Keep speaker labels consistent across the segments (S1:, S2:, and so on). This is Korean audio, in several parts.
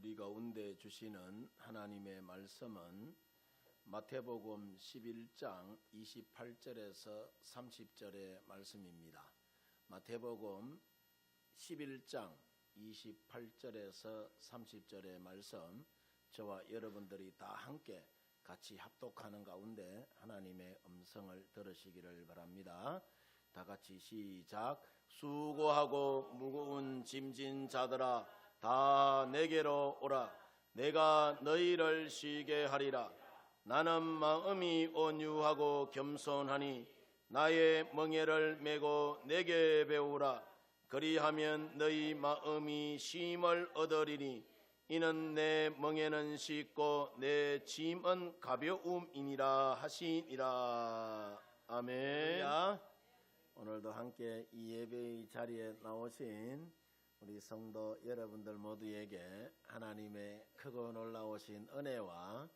S1: 우리 가운데 주시는 하나님의 말씀은 마태복음 11장 28절에서 30절의 말씀입니다. 마태복음 11장 28절에서 30절의 말씀, 저와 여러분들이 다 함께 같이 합독하는 가운데 하나님의 음성을 들으시기를 바랍니다. 다 같이 시작. 수고하고 무거운 짐진 자들아, 다 내게로 오라. 내가 너희를 쉬게 하리라. 나는 마음이 온유하고 겸손하니 나의 멍에를 메고 내게 배우라. 그리하면 너희 마음이 쉼을 얻으리니 이는 내 멍에는 쉽고 내 짐은 가벼움이니라 하시니라. 아멘. 오늘도 함께 이 예배의 자리에 나오신 우리 성도 여러분들 모두에게 하나님의 크고 놀라우신 은혜와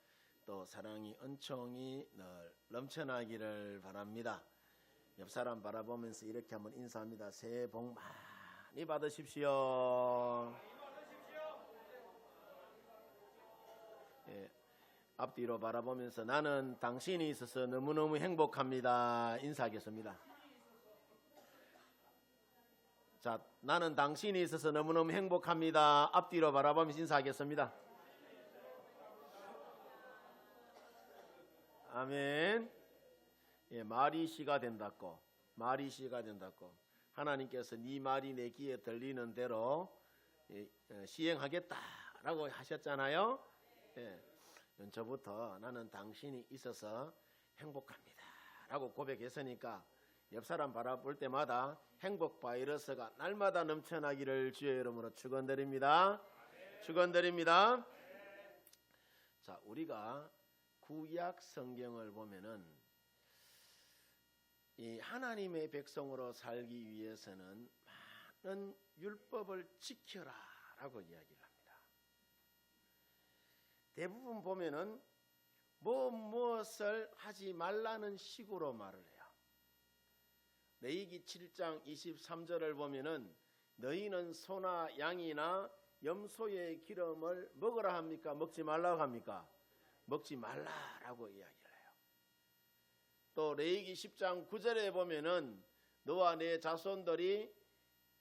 S1: 또 사랑이 은총이 늘 넘쳐나기를 바랍니다. 옆 사람 바라보면서 이렇게 한번 인사합니다. 새해 복 많이 받으십시오. 예, 앞뒤로 바라보면서 나는 당신이 있어서 너무너무 행복합니다. 인사하겠습니다. 자, 나는 당신이 있어서 너무너무 행복합니다. 앞뒤로 바라보면서 인사하겠습니다. 아멘. 예, 말이 씨가 된다고, 말이 씨가 된다고. 하나님께서 네 말이 내 귀에 들리는 대로 시행하겠다라고 하셨잖아요. 예, 저부터 나는 당신이 있어서 행복합니다라고 고백했으니까 옆 사람 바라볼 때마다 행복 바이러스가 날마다 넘쳐나기를 주의 이름으로 축원드립니다. 축원드립니다. 자, 우리가 구약 성경을 보면은 이 하나님의 백성으로 살기 위해서는 많은 율법을 지켜라라고 이야기를 합니다. 대부분 보면은 무엇을 하지 말라는 식으로 말을 해요. 레위기 7장 23절을 보면은 너희는 소나 양이나 염소의 기름을 먹으라 합니까? 먹지 말라고 합니까? 먹지 말라라고 이야기를 해요. 또 레위기 10장 9절에 보면은 너와 내 자손들이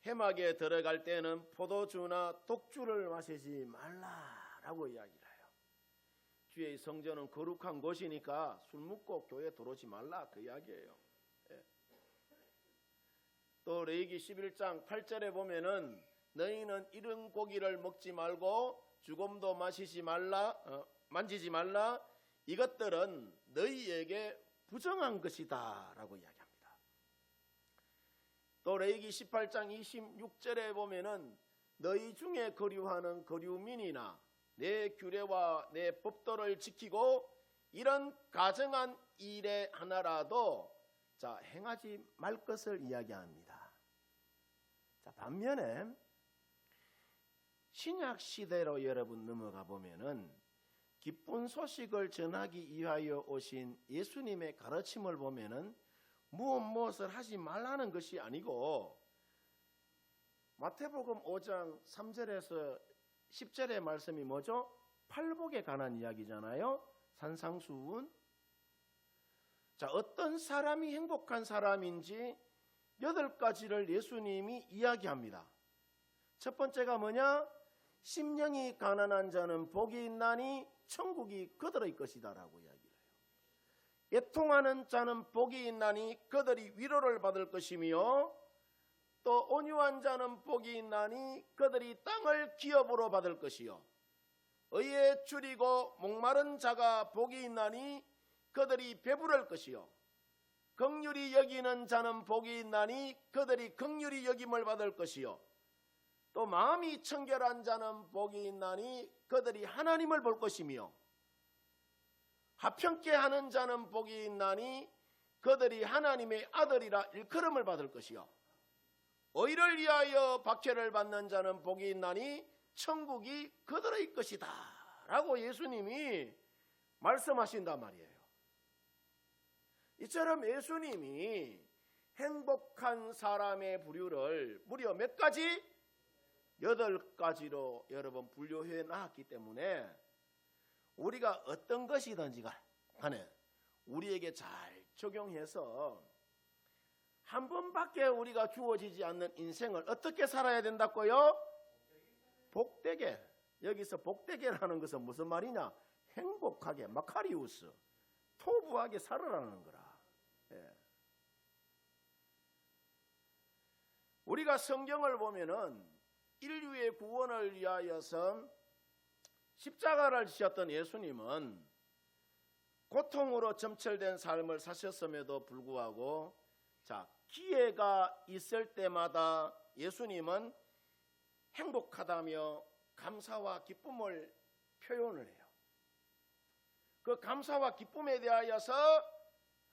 S1: 회막에 들어갈 때는 포도주나 독주를 마시지 말라라고 이야기를 해요. 주의 성전은 거룩한 곳이니까 술 먹고 교회에 들어오지 말라 그 이야기예요. 또 레위기 11장 8절에 보면은 너희는 이런 고기를 먹지 말고 죽음도 마시지 말라, 만지지 말라. 이것들은 너희에게 부정한 것이다 라고 이야기합니다. 또 레위기 18장 26절에 보면은 너희 중에 거류하는 거류민이나 내 규례와 내 법도를 지키고 이런 가정한 일에 하나라도 자, 행하지 말 것을 이야기합니다. 자, 반면에 신약 시대로 여러분 넘어가 보면은 기쁜 소식을 전하기 위하여 오신 예수님의 가르침을 보면은 무엇을 하지 말라는 것이 아니고 마태복음 5장 3절에서 10절의 말씀이 뭐죠? 팔복에 관한 이야기잖아요. 산상수훈. 자, 어떤 사람이 행복한 사람인지 8가지를 예수님이 이야기합니다. 첫 번째가 뭐냐? 심령이 가난한 자는 복이 있나니 천국이 그들의 것이다 라고 이야기를 해요. 애통하는 자는 복이 있나니 그들이 위로를 받을 것이며 또 온유한 자는 복이 있나니 그들이 땅을 기업으로 받을 것이요 의에 줄이고 목마른 자가 복이 있나니 그들이 배부를 것이요 긍휼히 여기는 자는 복이 있나니 그들이 긍휼히 여김을 받을 것이요 또 마음이 청결한 자는 복이 있나니 그들이 하나님을 볼 것이며 화평케 하는 자는 복이 있나니 그들이 하나님의 아들이라 일컬음을 받을 것이요 의를 위하여 박해를 받는 자는 복이 있나니 천국이 그들의 것이다 라고 예수님이 말씀하신단 말이에요. 이처럼 예수님이 행복한 사람의 부류를 무려 몇 가지? 8가지로 여러분 분류해 놨기 때문에 우리가 어떤 것이든지 간에 우리에게 잘 적용해서 한 번밖에 우리가 주어지지 않는 인생을 어떻게 살아야 된다고요? 복되게. 여기서 복되게라는 것은 무슨 말이냐? 행복하게, 마카리우스, 토부하게 살아라는 거라. 예. 우리가 성경을 보면은 인류의 구원을 위하여서 십자가를 지셨던 예수님은 고통으로 점철된 삶을 사셨음에도 불구하고 기회가 있을 때마다 예수님은 행복하다며 감사와 기쁨을 표현을 해요. 그 감사와 기쁨에 대하여서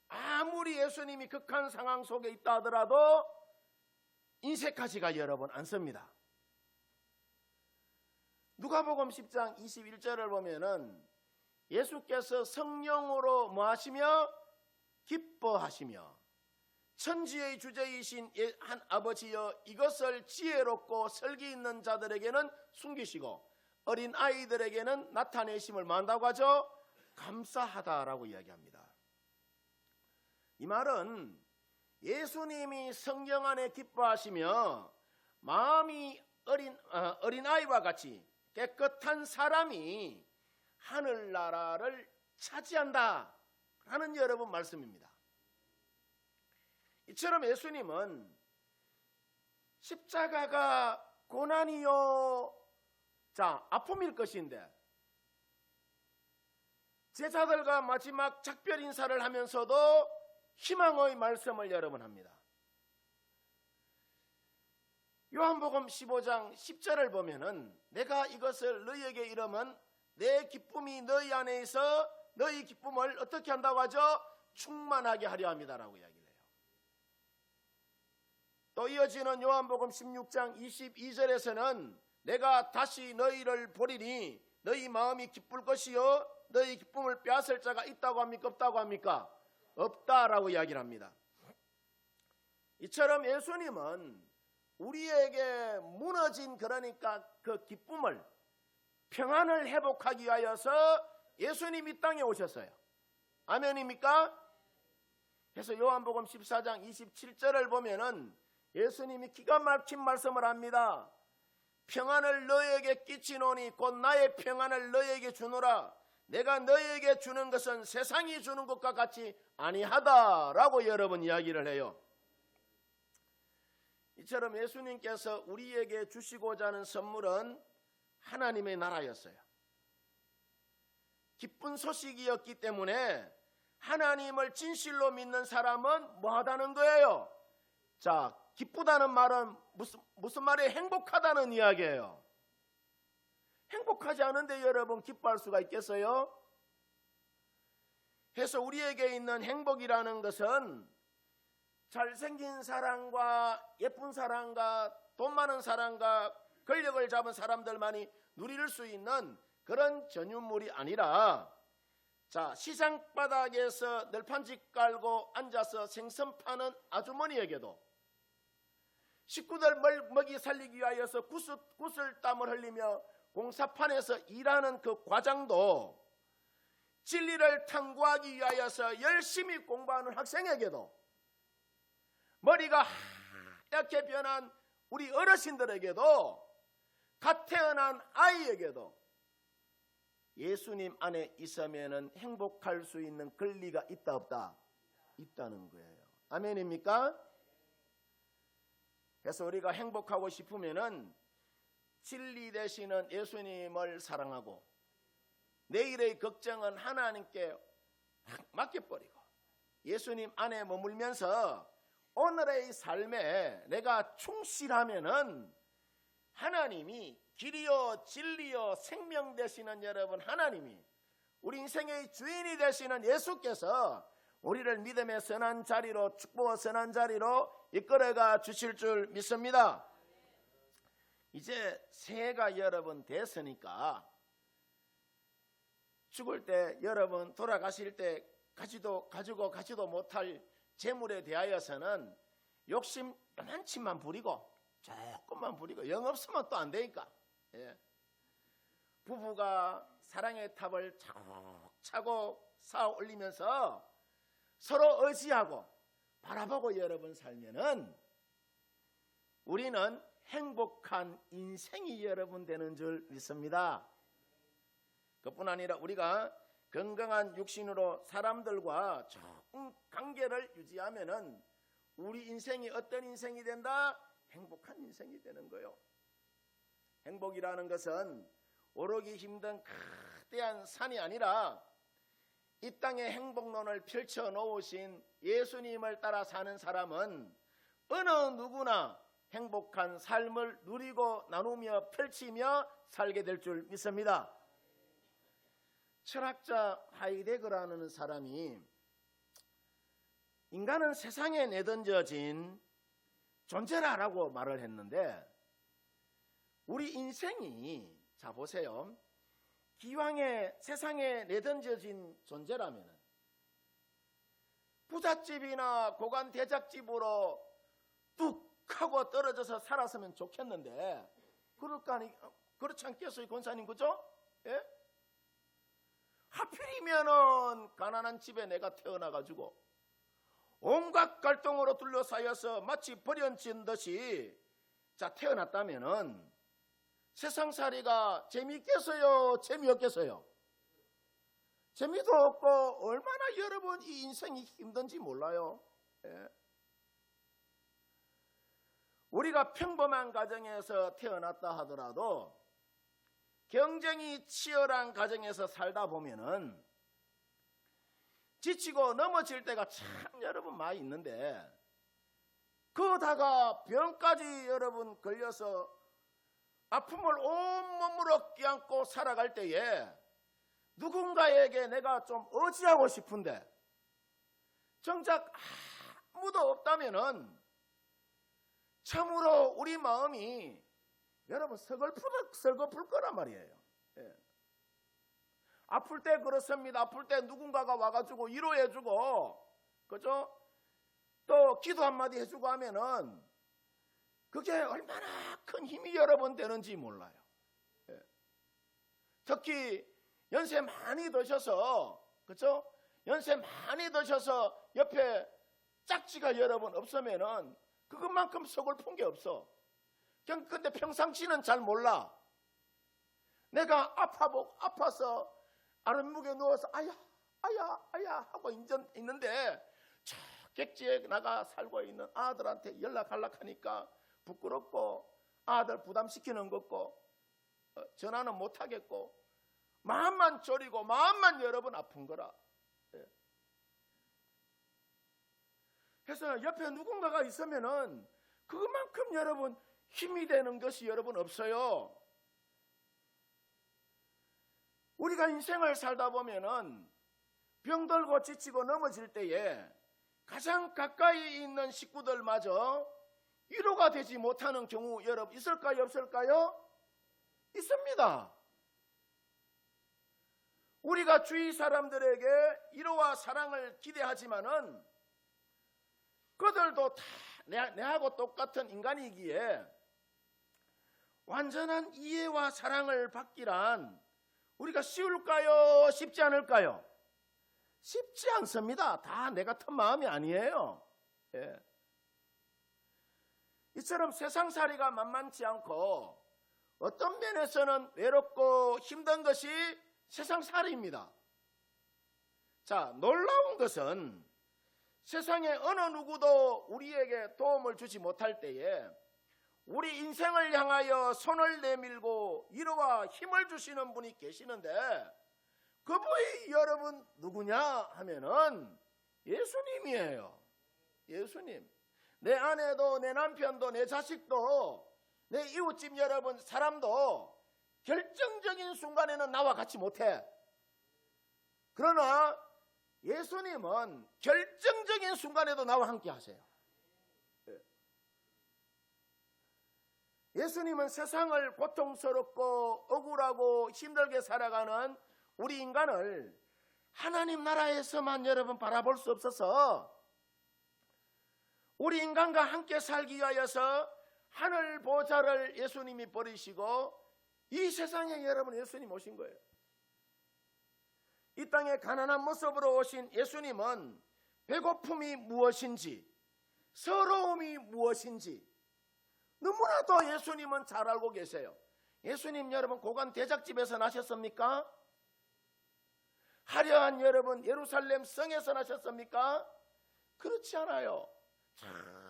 S1: 아무리 예수님이 극한 상황 속에 있다 하더라도 인색하지가 여러분 않습니다. 누가복음 10장 21절을 보면은 예수께서 성령으로 뭐 하시며? 기뻐하시며 천지의 주제이신 한 아버지여 이것을 지혜롭고 설기 있는 자들에게는 숨기시고 어린 아이들에게는 나타내심을 만다고 하죠? 감사하다라고 이야기합니다. 이 말은 예수님이 성령 안에 기뻐하시며 마음이 어린아이와 같이 깨끗한 사람이 하늘나라를 차지한다 라는 여러분 말씀입니다. 이처럼 예수님은 십자가가 고난이요 아픔일 것인데 제자들과 마지막 작별 인사를 하면서도 희망의 말씀을 여러분 합니다. 요한복음 15장 10절을 보면은 내가 이것을 너희에게 이르면 내 기쁨이 너희 안에 있어 너희 기쁨을 어떻게 한다고 하죠? 충만하게 하려 합니다라고 이야기를 해요. 또 이어지는 요한복음 16장 22절에서는 내가 다시 너희를 보리니 너희 마음이 기쁠 것이요 너희 기쁨을 빼앗을 자가 있다고 합니까? 없다고 합니까? 없다라고 이야기를 합니다. 이처럼 예수님은 우리에게 무너진 그러니까 그 기쁨을 평안을 회복하기 위하여서 예수님이 땅에 오셨어요. 아멘입니까? 그래서 요한복음 14장 27절을 보면은 예수님이 기가 막힌 말씀을 합니다. 평안을 너희에게 끼치노니 곧 나의 평안을 너희에게 주노라. 내가 너희에게 주는 것은 세상이 주는 것과 같이 아니하다라고 여러분 이야기를 해요. 이처럼 예수님께서 우리에게 주시고자 하는 선물은 하나님의 나라였어요. 기쁜 소식이었기 때문에 하나님을 진실로 믿는 사람은 뭐 하다는 거예요? 기쁘다는 말은 무슨 말이에요? 행복하다는 이야기예요. 행복하지 않은데 여러분 기뻐할 수가 있겠어요? 그래서 우리에게 있는 행복이라는 것은 잘생긴 사람과 예쁜 사람과 돈 많은 사람과 권력을 잡은 사람들만이 누릴 수 있는 그런 전유물이 아니라 시장 바닥에서 널판지 깔고 앉아서 생선 파는 아주머니에게도 식구들 먹이 살리기 위하여서 구슬땀을 흘리며 공사판에서 일하는 그 과장도 진리를 탐구하기 위하여서 열심히 공부하는 학생에게도 머리가 하얗게 변한 우리 어르신들에게도 갓 태어난 아이에게도 예수님 안에 있으면 행복할 수 있는 권리가 있다 없다? 있다는 거예요. 아멘입니까? 그래서 우리가 행복하고 싶으면은 진리 되시는 예수님을 사랑하고 내일의 걱정은 하나님께 맡겨버리고 예수님 안에 머물면서 오늘의 삶에 내가 충실하면은 하나님이 길이요 진리요 생명 되시는 여러분 하나님이 우리 인생의 주인이 되시는 예수께서 우리를 믿음의 선한 자리로 축복의 선한 자리로 이끌어가 주실 줄 믿습니다. 이제 새해가 여러분 됐으니까 죽을 때 여러분 돌아가실 때 가지고 가지도 못할 재물에 대하여서는 욕심 요만치만 부리고 조금만 부리고 영 없으면 또 안 되니까. 예. 부부가 사랑의 탑을 차곡차곡 쌓아 올리면서 서로 의지하고 바라보고 여러분 살면은 우리는 행복한 인생이 여러분 되는 줄 믿습니다. 그뿐 아니라 우리가 건강한 육신으로 사람들과 좋은 관계를 유지하면은 우리 인생이 어떤 인생이 된다? 행복한 인생이 되는 거예요. 행복이라는 것은 오르기 힘든 거대한 산이 아니라 이 땅에 행복론을 펼쳐 놓으신 예수님을 따라 사는 사람은 어느 누구나 행복한 삶을 누리고 나누며 펼치며 살게 될 줄 믿습니다. 철학자 하이데거라는 사람이 인간은 세상에 내던져진 존재라라고 말을 했는데, 우리 인생이, 자 보세요, 기왕에 세상에 내던져진 존재라면 부잣집이나 고관 대작집으로 뚝 하고 떨어져서 살았으면 좋겠는데 그렇지 않겠어요, 권사님? 그죠? 예? 하필이면은 가난한 집에 내가 태어나가지고 온갖 갈등으로 둘러싸여서 마치 버려진 듯이 태어났다면은 세상살이가 재미있겠어요, 재미없겠어요? 재미도 없고 얼마나 여러분 이 인생이 힘든지 몰라요. 예? 우리가 평범한 가정에서 태어났다 하더라도 경쟁이 치열한 가정에서 살다 보면은 지치고 넘어질 때가 참 여러분 많이 있는데, 그러다가 병까지 여러분 걸려서 아픔을 온몸으로 껴안고 살아갈 때에 누군가에게 내가 좀 의지하고 싶은데 정작 아무도 없다면은 참으로 우리 마음이 여러분 서글플 거란 말이에요. 예. 아플 때 그렇습니다. 아플 때 누군가가 와가지고 위로해주고, 그죠? 또 기도 한마디 해주고 하면은 그게 얼마나 큰 힘이 여러분 되는지 몰라요. 예. 특히 연세 많이 드셔서, 그죠? 연세 많이 드셔서 옆에 짝지가 여러분 없으면은 그것만큼 서글픈 게 없어. 근데 평상시는 잘 몰라. 내가 아파서 아랫목에 누워서 아야 하고 있는데 저 객지에 나가 살고 있는 아들한테 연락하려고 하니까 부끄럽고 아들 부담시키는 것고 전화는 못하겠고 마음만 졸이고 마음만 여러분 아픈 거라. 예. 그래서 옆에 누군가가 있으면은 그만큼 여러분 힘이 되는 것이 여러분 없어요. 우리가 인생을 살다 보면은 병들고 지치고 넘어질 때에 가장 가까이 있는 식구들마저 위로가 되지 못하는 경우 여러분 있을까요, 없을까요? 있습니다. 우리가 주위 사람들에게 위로와 사랑을 기대하지만은 그들도 다 내하고 똑같은 인간이기에 완전한 이해와 사랑을 받기란 우리가 쉬울까요? 쉽지 않을까요? 쉽지 않습니다. 다 내 같은 마음이 아니에요. 예. 이처럼 세상살이가 만만치 않고 어떤 면에서는 외롭고 힘든 것이 세상살이입니다. 자, 놀라운 것은 세상에 어느 누구도 우리에게 도움을 주지 못할 때에 우리 인생을 향하여 손을 내밀고 위로와 힘을 주시는 분이 계시는데 그분이 여러분 누구냐 하면은 예수님이에요. 예수님. 내 아내도 내 남편도 내 자식도 내 이웃집 여러분 사람도 결정적인 순간에는 나와 같이 못해. 그러나 예수님은 결정적인 순간에도 나와 함께 하세요. 예수님은 세상을 고통스럽고 억울하고 힘들게 살아가는 우리 인간을 하나님 나라에서만 여러분 바라볼 수 없어서 우리 인간과 함께 살기 위하여서 하늘 보좌를 예수님이 버리시고 이 세상에 여러분 예수님 오신 거예요. 이 땅에 가난한 모습으로 오신 예수님은 배고픔이 무엇인지, 서러움이 무엇인지 너무나도 예수님은 잘 알고 계세요. 예수님 여러분 고관 대작집에서 나셨습니까? 화려한 여러분 예루살렘 성에서 나셨습니까? 그렇지 않아요.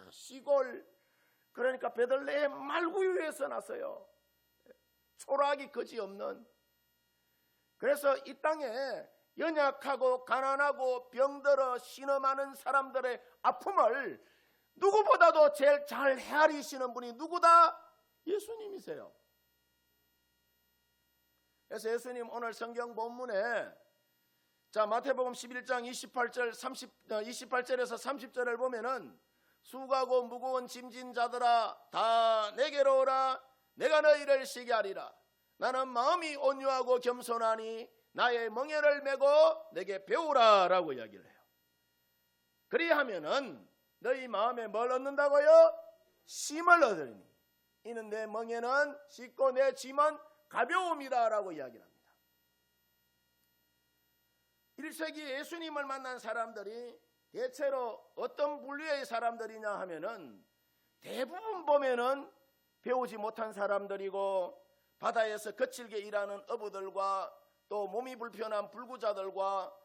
S1: 시골, 그러니까 베들레헴 말구유에서 났어요. 초라하기 그지없는. 그래서 이 땅에 연약하고 가난하고 병들어 신음하는 사람들의 아픔을 누구보다도 제일 잘 헤아리시는 분이 누구다? 예수님이세요. 그래서 예수님 오늘 성경 본문에 자 마태복음 11장 28절에서 30절을 보면은 수고하고 무거운 짐진 자들아 다 내게로 오라. 내가 너희를 쉬게 하리라. 나는 마음이 온유하고 겸손하니 나의 멍에를 메고 내게 배우라 라고 이야기를 해요. 그리하면은 너희 마음에 뭘 얻는다고요? 쉼을 얻으리니 이는 내 멍에는 쉽고 내 짐은 가벼움이다 라고 이야기를 합니다. 1세기 예수님을 만난 사람들이 대체로 어떤 분류의 사람들이냐 하면은 대부분 보면은 배우지 못한 사람들이고 바다에서 거칠게 일하는 어부들과 또 몸이 불편한 불구자들과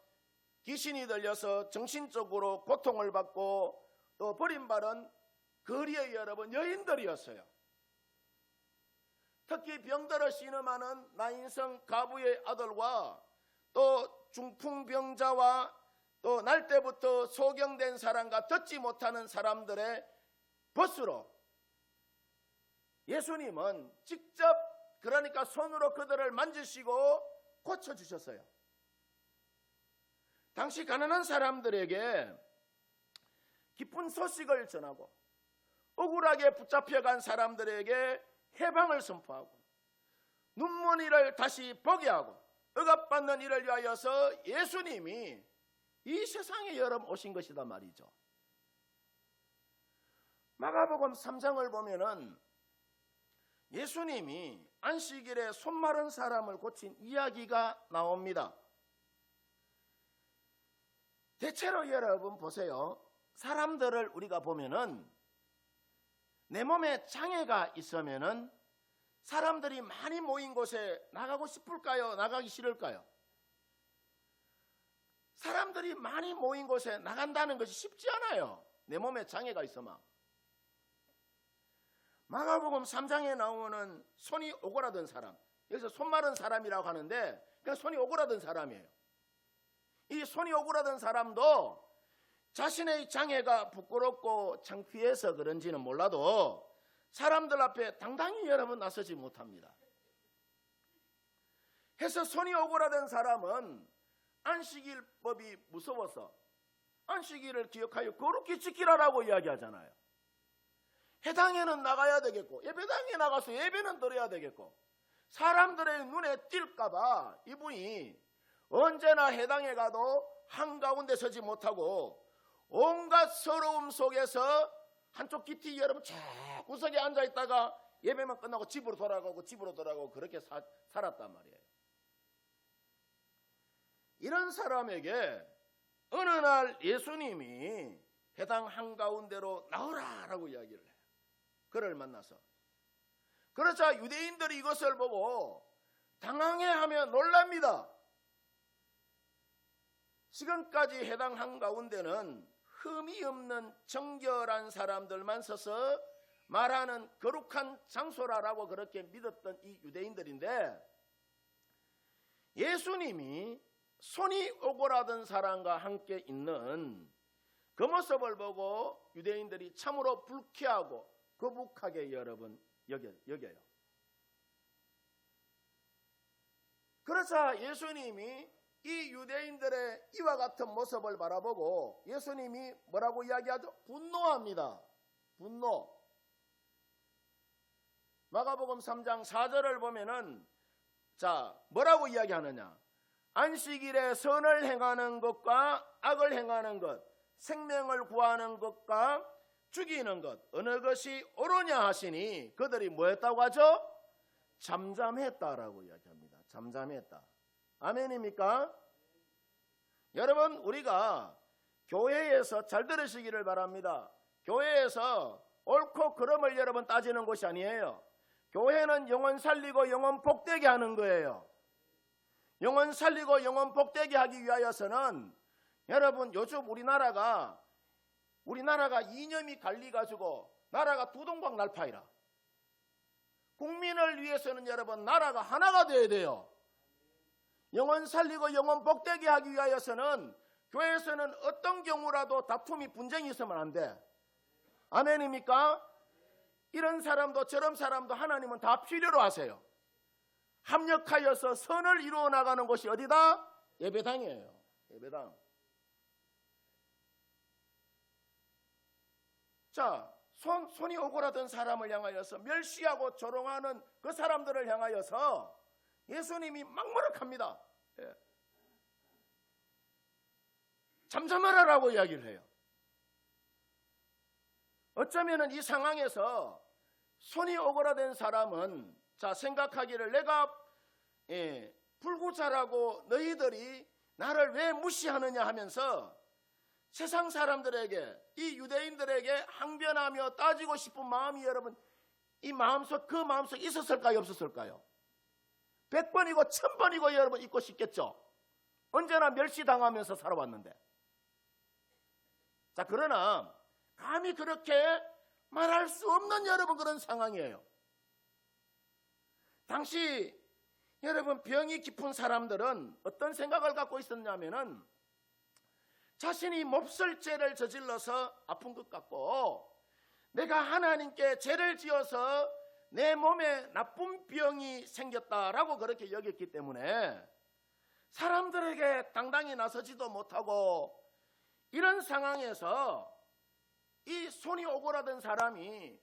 S1: 귀신이 들려서 정신적으로 고통을 받고 또 버림받은 거리의 여러분 여인들이었어요. 특히 병들어 신음하는 나인성 가부의 아들과 또 중풍병자와 또 날 때부터 소경된 사람과 듣지 못하는 사람들의 벗으로 예수님은 직접 그러니까 손으로 그들을 만지시고 고쳐주셨어요. 당시 가난한 사람들에게 기쁜 소식을 전하고 억울하게 붙잡혀간 사람들에게 해방을 선포하고 눈먼이를 다시 보게 하고 억압받는 이를 위하여서 예수님이 이 세상에 여러분 오신 것이다 말이죠. 마가복음 3장을 보면은 예수님이 안식일에 손 마른 사람을 고친 이야기가 나옵니다. 대체로 여러분 보세요. 사람들을 우리가 보면은 내 몸에 장애가 있으면은 사람들이 많이 모인 곳에 나가고 싶을까요? 나가기 싫을까요? 사람들이 많이 모인 곳에 나간다는 것이 쉽지 않아요. 내 몸에 장애가 있으면. 마가복음 3장에 나오는 손이 오그라든 사람, 여기서 손 마른 사람이라고 하는데 그냥 손이 오그라든 사람이에요. 이 손이 오그라든 사람도 자신의 장애가 부끄럽고 창피해서 그런지는 몰라도 사람들 앞에 당당히 여러분 나서지 못합니다. 해서 손이 오그라든 사람은 안식일법이 무서워서 안식일을 기억하여 거룩히 지키라라고 이야기하잖아요. 해당에는 나가야 되겠고 예배당에 나가서 예배는 드려야 되겠고 사람들의 눈에 띌까봐 이분이 언제나 해당에 가도 한가운데 서지 못하고 온갖 서러움 속에서 한쪽 깃이 여러분 쫙 구석에 앉아있다가 예배만 끝나고 집으로 돌아가고 그렇게 살았단 말이에요. 이런 사람에게 어느 날 예수님이 해당 한가운데로 나오라라고 이야기를 해요. 그를 만나서. 그러자 유대인들이 이것을 보고 당황해하며 놀랍니다. 지금까지 해당 한가운데는 흠이 없는 정결한 사람들만 서서 말하는 거룩한 장소라고 그렇게 믿었던 이 유대인들인데 예수님이 손이 오그라든 사람과 함께 있는 그 모습을 보고 유대인들이 참으로 불쾌하고 거북하게 여러분 여겨요. 그래서 예수님이 이 유대인들의 이와 같은 모습을 바라보고 예수님이 뭐라고 이야기하죠? 분노합니다. 분노. 마가복음 3장 4절을 보면은 자 뭐라고 이야기하느냐? 안식일에 선을 행하는 것과 악을 행하는 것, 생명을 구하는 것과 죽이는 것 어느 것이 옳으냐 하시니 그들이 뭐했다고 하죠? 잠잠했다라고 이야기합니다. 잠잠했다. 아멘입니까? 여러분, 우리가 교회에서 잘 들으시기를 바랍니다. 교회에서 옳고 그름을 여러분 따지는 곳이 아니에요. 교회는 영혼 살리고 영혼 복되게 하는 거예요. 영혼 살리고 영혼 복되게 하기 위하여서는 여러분, 요즘 우리나라가 이념이 갈리가지고 나라가 두동강 날파이라. 국민을 위해서는 여러분 나라가 하나가 되어야 돼요. 영혼 살리고 영혼 복되게 하기 위하여서는 교회에서는 어떤 경우라도 다툼이 분쟁이 있으면 안 돼. 아멘입니까? 이런 사람도 저런 사람도 하나님은 다 필요로 하세요. 합력하여서 선을 이루어 나가는 곳이 어디다? 예배당이에요. 예배당. 자, 손이 오그라든 사람을 향하여서 멸시하고 조롱하는 그 사람들을 향하여서 예수님이 막무락합니다. 예. 잠잠하라라고 이야기를 해요. 어쩌면 이 상황에서 손이 오그라든 사람은 자 생각하기를 내가 불구자라고 너희들이 나를 왜 무시하느냐 하면서 세상 사람들에게 이 유대인들에게 항변하며 따지고 싶은 마음이 여러분 이 마음속 그 마음속 있었을까요? 없었을까요? 100번이고 1000번이고 여러분 있고 싶겠죠. 언제나 멸시당하면서 살아왔는데. 자, 그러나 감히 그렇게 말할 수 없는 여러분 그런 상황이에요. 당시 여러분 병이 깊은 사람들은 어떤 생각을 갖고 있었냐면은 자신이 몹쓸 죄를 저질러서 아픈 것 같고 내가 하나님께 죄를 지어서 내 몸에 나쁜 병이 생겼다라고 그렇게 여겼기 때문에 사람들에게 당당히 나서지도 못하고 이런 상황에서 이 손이 오그라든 사람이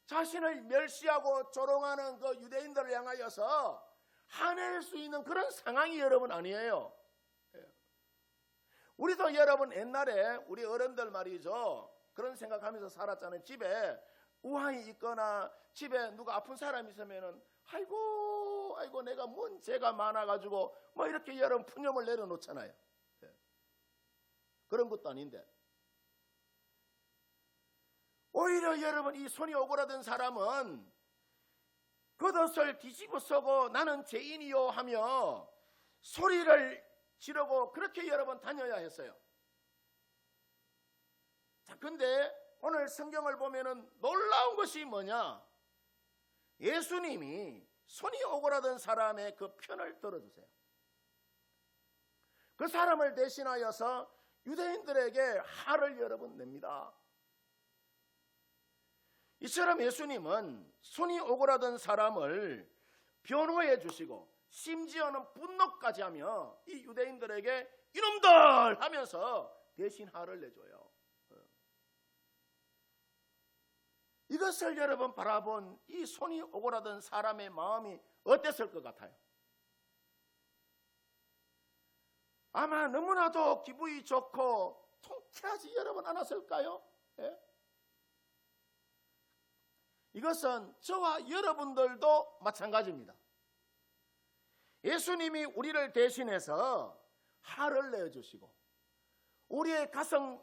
S1: 자신을 멸시하고 조롱하는 그 유대인들을 향하여서 화낼 수 있는 그런 상황이 여러분 아니에요. 우리도 여러분 옛날에 우리 어른들 말이죠. 그런 생각하면서 살았잖아요. 집에 우환이 있거나 집에 누가 아픈 사람이 있으면은 아이고 내가 뭔 죄가 많아가지고 뭐 이렇게 여러분 푸념을 내려놓잖아요. 그런 것도 아닌데 오히려 여러분 이 손이 오그라든 사람은 겉옷을 뒤집어 쓰고 나는 죄인이요 하며 소리를 지르고 그렇게 여러분 다녀야 했어요. 자, 근데 오늘 성경을 보면은 놀라운 것이 뭐냐? 예수님이 손이 오그라든 사람의 그 편을 들어주세요. 그 사람을 대신하여서 유대인들에게 화를 여러분 냅니다. 이처럼 예수님은 손이 오그라든 사람을 변호해 주시고 심지어는 분노까지 하며 이 유대인들에게 이놈들 하면서 대신 화를 내줘요. 이것을 여러분 바라본 이 손이 오그라든 사람의 마음이 어땠을 것 같아요? 아마 너무나도 기분이 좋고 통쾌하지 여러분 않았을까요? 예? 이것은 저와 여러분들도 마찬가지입니다. 예수님이 우리를 대신해서 화를 내주시고 우리의 가슴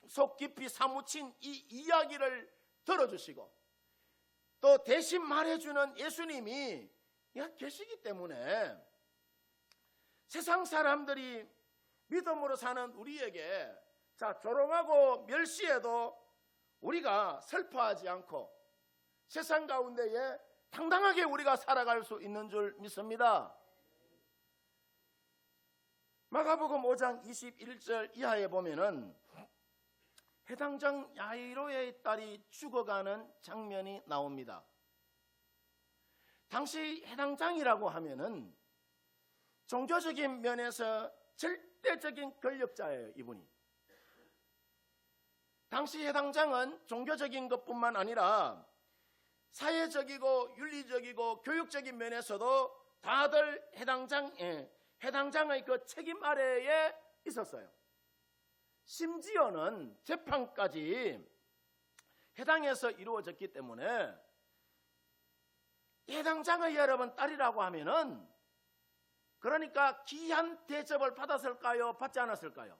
S1: 속 깊이 사무친 이 이야기를 들어주시고 또 대신 말해주는 예수님이 계시기 때문에 세상 사람들이 믿음으로 사는 우리에게 자 조롱하고 멸시해도 우리가 슬퍼하지 않고 세상 가운데에 당당하게 우리가 살아갈 수 있는 줄 믿습니다. 마가복음 5장 21절 이하에 보면은 해당장 야이로의 딸이 죽어가는 장면이 나옵니다. 당시 해당장이라고 하면은 종교적인 면에서 절대적인 권력자예요, 이분이. 당시 해당장은 종교적인 것뿐만 아니라 사회적이고 윤리적이고 교육적인 면에서도 다들 해당장의 그 책임 아래에 있었어요. 심지어는 재판까지 해당에서 이루어졌기 때문에 해당장의 여러분 딸이라고 하면은 그러니까 귀한 대접을 받았을까요? 받지 않았을까요?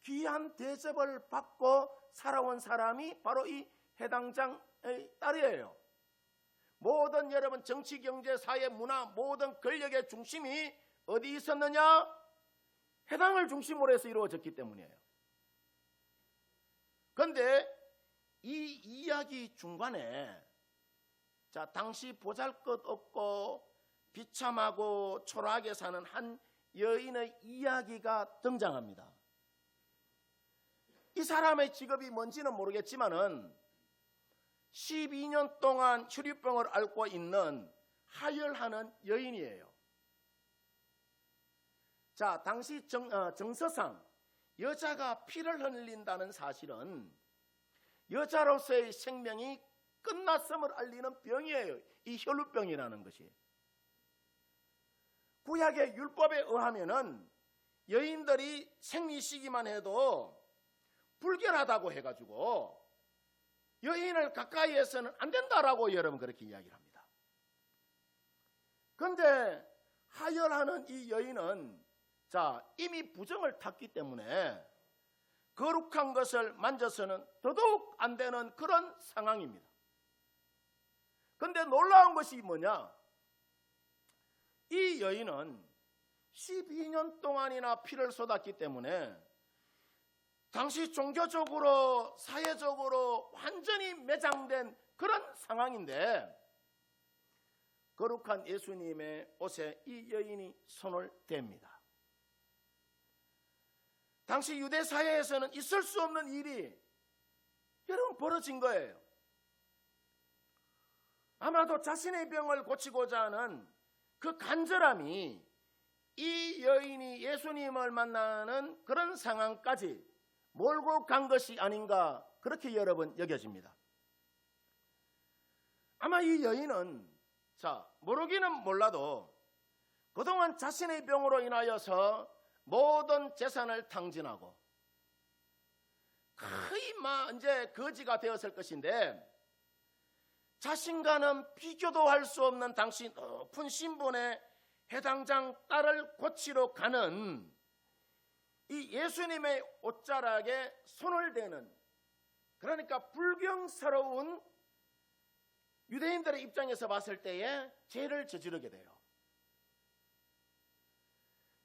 S1: 귀한 대접을 받고 살아온 사람이 바로 이 해당장의 딸이에요. 모든 여러분 정치, 경제, 사회, 문화 모든 권력의 중심이 어디 있었느냐? 해당을 중심으로 해서 이루어졌기 때문이에요. 그런데 이 이야기 중간에 자, 당시 보잘것없고 비참하고 초라하게 사는 한 여인의 이야기가 등장합니다. 이 사람의 직업이 뭔지는 모르겠지만은 12년 동안 혈유병을 앓고 있는 하혈하는 여인이에요. 자, 당시 정서상 여자가 피를 흘린다는 사실은 여자로서의 생명이 끝났음을 알리는 병이에요. 이 혈루병이라는 것이. 구약의 율법에 의하면은 여인들이 생리 시기만 해도 불결하다고 해가지고 여인을 가까이에서는 안 된다라고 여러분 그렇게 이야기를 합니다. 그런데 하혈하는 이 여인은 자, 이미 부정을 탔기 때문에 거룩한 것을 만져서는 더더욱 안 되는 그런 상황입니다. 그런데 놀라운 것이 뭐냐? 이 여인은 12년 동안이나 피를 쏟았기 때문에 당시 종교적으로 사회적으로 완전히 매장된 그런 상황인데 거룩한 예수님의 옷에 이 여인이 손을 댑니다. 당시 유대 사회에서는 있을 수 없는 일이 여러분 벌어진 거예요. 아마도 자신의 병을 고치고자 하는 그 간절함이 이 여인이 예수님을 만나는 그런 상황까지 몰고 간 것이 아닌가 그렇게 여러분 여겨집니다. 아마 이 여인은 자, 모르기는 몰라도 그동안 자신의 병으로 인하여서 모든 재산을 탕진하고 거의 이제 거지가 되었을 것인데 자신과는 비교도 할 수 없는 당시 높은 신분의 해당장 딸을 고치러 가는 이 예수님의 옷자락에 손을 대는 그러니까 불경스러운 유대인들의 입장에서 봤을 때에 죄를 저지르게 돼요.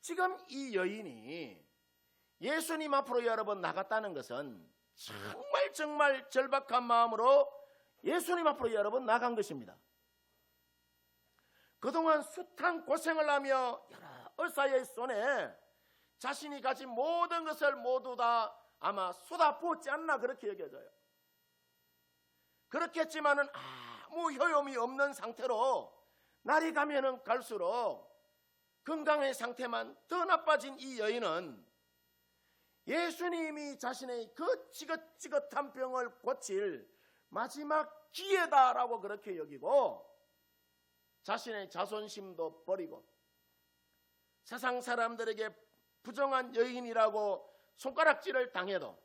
S1: 지금 이 여인이 예수님 앞으로 여러분 나갔다는 것은 정말 절박한 마음으로 예수님 앞으로 여러분 나간 것입니다. 그동안 숱한 고생을 하며 여러 의사의 손에 자신이 가진 모든 것을 모두 다 아마 쏟아부었지 않나 그렇게 여겨져요. 그렇겠지만은 아무 효용이 없는 상태로 날이 가면은 갈수록 건강의 상태만 더 나빠진 이 여인은 예수님이 자신의 그 지긋지긋한 병을 고칠 마지막 기회다라고 그렇게 여기고 자신의 자존심도 버리고 세상 사람들에게 부정한 여인이라고 손가락질을 당해도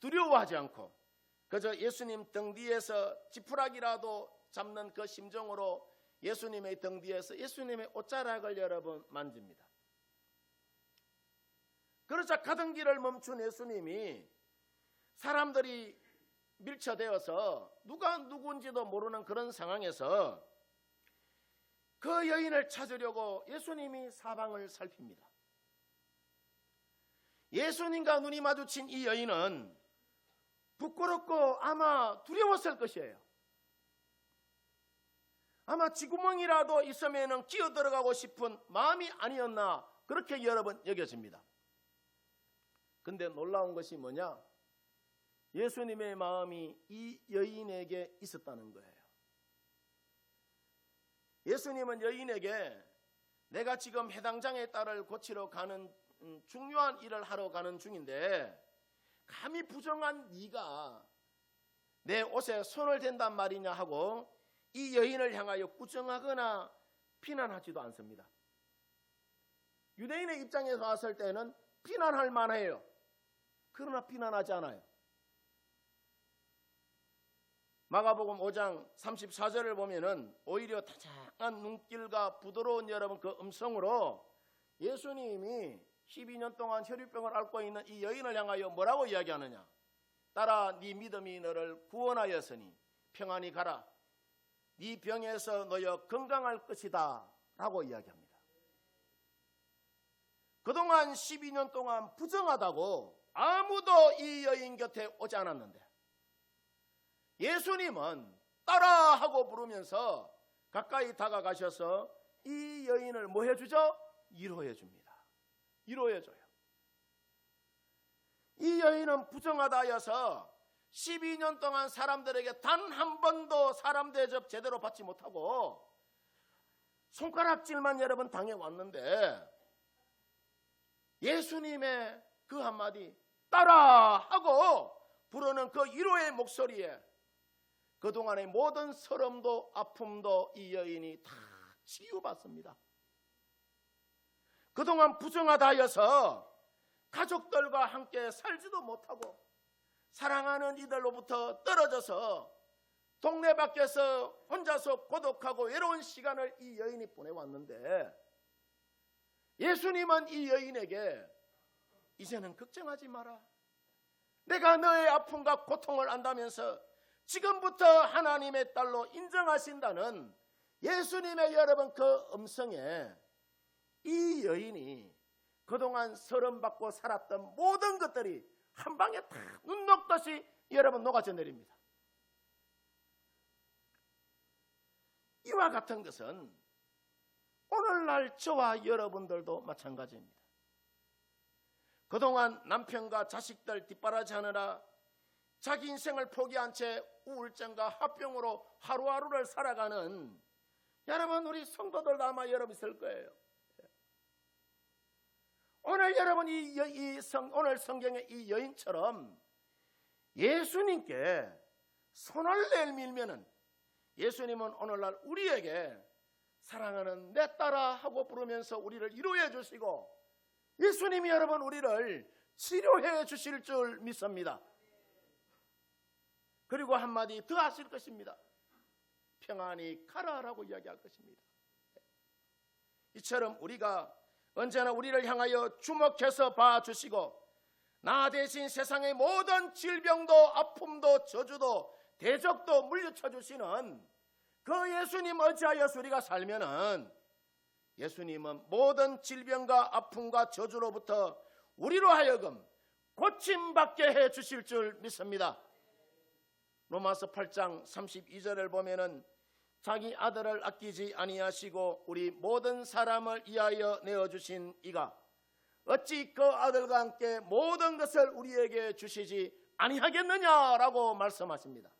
S1: 두려워하지 않고 그저 예수님 등 뒤에서 지푸라기라도 잡는 그 심정으로 예수님의 등 뒤에서 예수님의 옷자락을 여러분 만집니다. 그러자 가던 길을 멈춘 예수님이 사람들이 밀쳐대어서 누가 누군지도 모르는 그런 상황에서 그 여인을 찾으려고 예수님이 사방을 살핍니다. 예수님과 눈이 마주친 이 여인은 부끄럽고 아마 두려웠을 것이에요. 아마 쥐구멍이라도 있으면 기어들어가고 싶은 마음이 아니었나 그렇게 여러분 여겨집니다. 근데 놀라운 것이 뭐냐? 예수님의 마음이 이 여인에게 있었다는 거예요. 예수님은 여인에게 내가 지금 해당장의 딸을 고치러 가는 중요한 일을 하러 가는 중인데 감히 부정한 네가 내 옷에 손을 댄단 말이냐 하고 이 여인을 향하여 꾸정하거나 비난하지도 않습니다. 유대인의 입장에서 봤을 때는 비난할 만해요. 그러나 비난하지 않아요. 마가복음 5장 34절을 보면은 오히려 다정한 눈길과 부드러운 여러분 그 음성으로 예수님이 12년 동안 혈유병을 앓고 있는 이 여인을 향하여 뭐라고 이야기하느냐? 따라 네 믿음이 너를 구원하였으니 평안히 가라. 네 병에서 너여 건강할 것이다 라고 이야기합니다. 그동안 12년 동안 부정하다고 아무도 이 여인 곁에 오지 않았는데 예수님은 따라하고 부르면서 가까이 다가가셔서 이 여인을 뭐 해주죠? 위로해 줍니다. 위로해줘요. 이 여인은 부정하다 하여서 12년 동안 사람들에게 단 한 번도 사람 대접 제대로 받지 못하고 손가락질만 여러 번 당해왔는데 예수님의 그 한마디 따라하고 부르는 그 위로의 목소리에 그동안의 모든 서름도 아픔도 이 여인이 다 치유받습니다. 그동안 부정하다 하여서 가족들과 함께 살지도 못하고 사랑하는 이들로부터 떨어져서 동네 밖에서 혼자서 고독하고 외로운 시간을 이 여인이 보내왔는데 예수님은 이 여인에게 이제는 걱정하지 마라. 내가 너의 아픔과 고통을 안다면서 지금부터 하나님의 딸로 인정하신다는 예수님의 여러분 그 음성에 이 여인이 그동안 서름받고 살았던 모든 것들이 한 방에 다 눈 녹듯이 여러분 녹아져 내립니다. 이와 같은 것은 오늘날 저와 여러분들도 마찬가지입니다. 그동안 남편과 자식들 뒷바라지하느라 자기 인생을 포기한 채 우울증과 화병으로 하루하루를 살아가는 여러분 우리 성도들도 아마 여러분 있을 거예요. 오늘 여러분 오늘 성경의 이 여인처럼 예수님께 손을 내밀면은 예수님은 오늘날 우리에게 사랑하는 내 딸아 하고 부르면서 우리를 위로해 주시고 예수님이 여러분 우리를 치료해 주실 줄 믿습니다. 그리고 한마디 더 하실 것입니다. 평안히 가라라고 이야기할 것입니다. 이처럼 우리가 언제나 우리를 향하여 주목해서 봐주시고 나 대신 세상의 모든 질병도 아픔도 저주도 대적도 물리쳐 주시는 그 예수님 의지하여서 우리가 살면은 예수님은 모든 질병과 아픔과 저주로부터 우리로 하여금 고침받게 해 주실 줄 믿습니다. 로마서 8장 32절을 보면은 자기 아들을 아끼지 아니하시고 우리 모든 사람을 위하여 내어주신 이가 어찌 그 아들과 함께 모든 것을 우리에게 주시지 아니하겠느냐라고 말씀하십니다.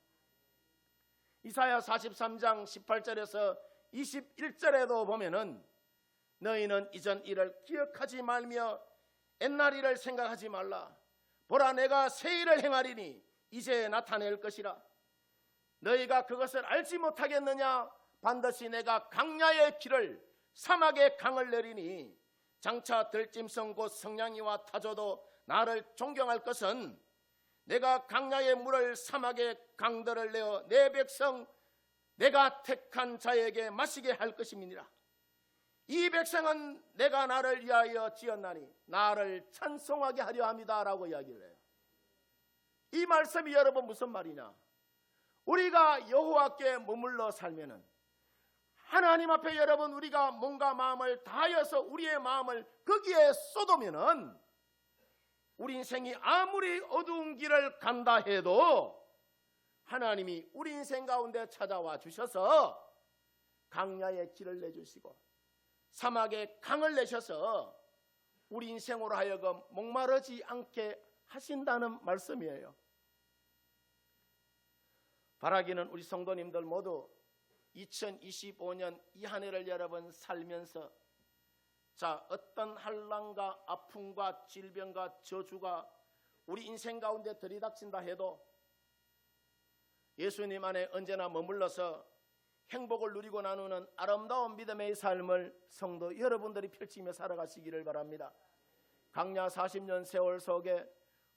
S1: 이사야 43장 18절에서 21절에도 보면은 너희는 이전 일을 기억하지 말며 옛날 일을 생각하지 말라. 보라 내가 새 일을 행하리니 이제 나타낼 것이라. 너희가 그것을 알지 못하겠느냐? 반드시 내가 강야의 길을 사막의 강을 내리니 장차 들짐승 곧 성냥이와 타조도 나를 존경할 것은 내가 강야의 물을 사막의 강들을 내어 내 백성 내가 택한 자에게 마시게 할 것임이니라. 이 백성은 내가 나를 위하여 지었나니 나를 찬송하게 하려 함이다 라고 이야기를 해요. 이 말씀이 여러분 무슨 말이냐? 우리가 여호와께 머물러 살면은 하나님 앞에 여러분 우리가 몸과 마음을 다하여서 우리의 마음을 거기에 쏟으면은 우리 인생이 아무리 어두운 길을 간다 해도 하나님이 우리 인생 가운데 찾아와 주셔서 강야의 길을 내주시고 사막의 강을 내셔서 우리 인생으로 하여금 목마르지 않게 하신다는 말씀이에요. 바라기는 우리 성도님들 모두 2025년 이 한 해를 여러분 살면서 자 어떤 환난과 아픔과 질병과 저주가 우리 인생 가운데 들이닥친다 해도 예수님 안에 언제나 머물러서 행복을 누리고 나누는 아름다운 믿음의 삶을 성도 여러분들이 펼치며 살아가시기를 바랍니다. 강야 40년 세월 속에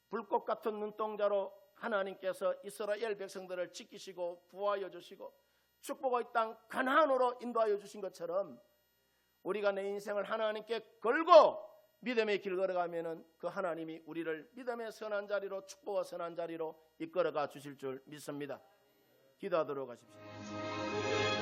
S1: 불꽃 같은 눈동자로 하나님께서 이스라엘 백성들을 지키시고 구하여 주시고 축복의 땅 가나안으로 인도하여 주신 것처럼 우리가 내 인생을 하나님께 걸고 믿음의 길 걸어가면은 그 하나님이 우리를 믿음의 선한 자리로, 축복의 선한 자리로 이끌어가 주실 줄 믿습니다. 기도하도록 하십시오.